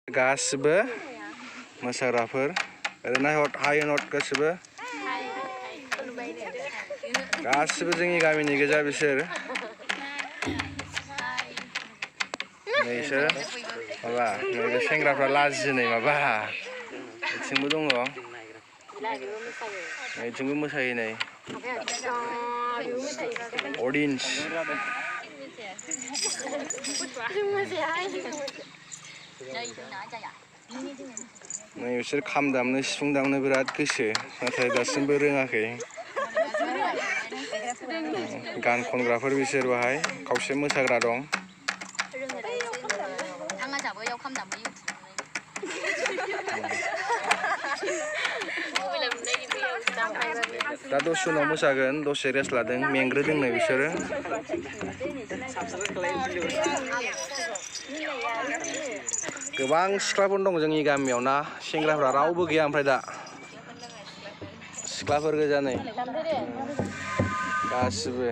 गासिबो मोसाग्राफोर ओरैनो हाय नट गासिबो जोंनि गामिनि गोजा बिसोर नैसोर माबा नैबे सेंग्राफ्रा लाजिनाय माबा बिथिंबो दङ बिथिंबो मोसायो नै अडियन्स नै बिसोर खाम दामनो सिफुं दामनो बिराद गोसो नाथाय दासिमबो रोङाखै गान खनग्राफोर बिसोर बाहाय खावसे मोसाग्रा दं दा दसे उनाव मोसागोन दसे रेस्ट लादों मेंग्रोदोंनो बिसोरो गोबां सिख्लाफोर दं जोंनि गामियाव ना सेंग्राफ्रा रावबो गैया ओमफ्राय दा सिख्लाफोर गोजा नै गासिबो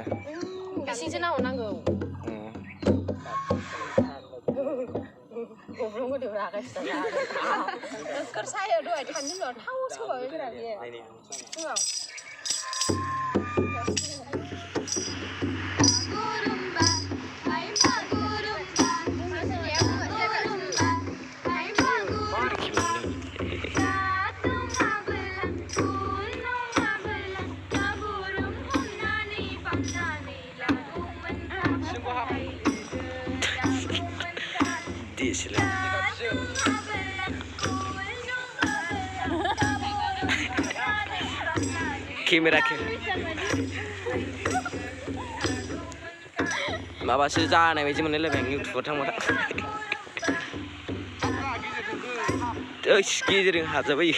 Kamera माबासो जानाय बायदि मोनलायलायबाय आं इउटुबाव थांबाथाय गेजेरजों हाजाबायो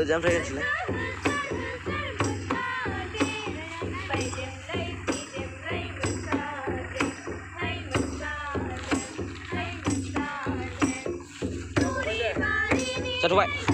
Jangan pergi satu baik.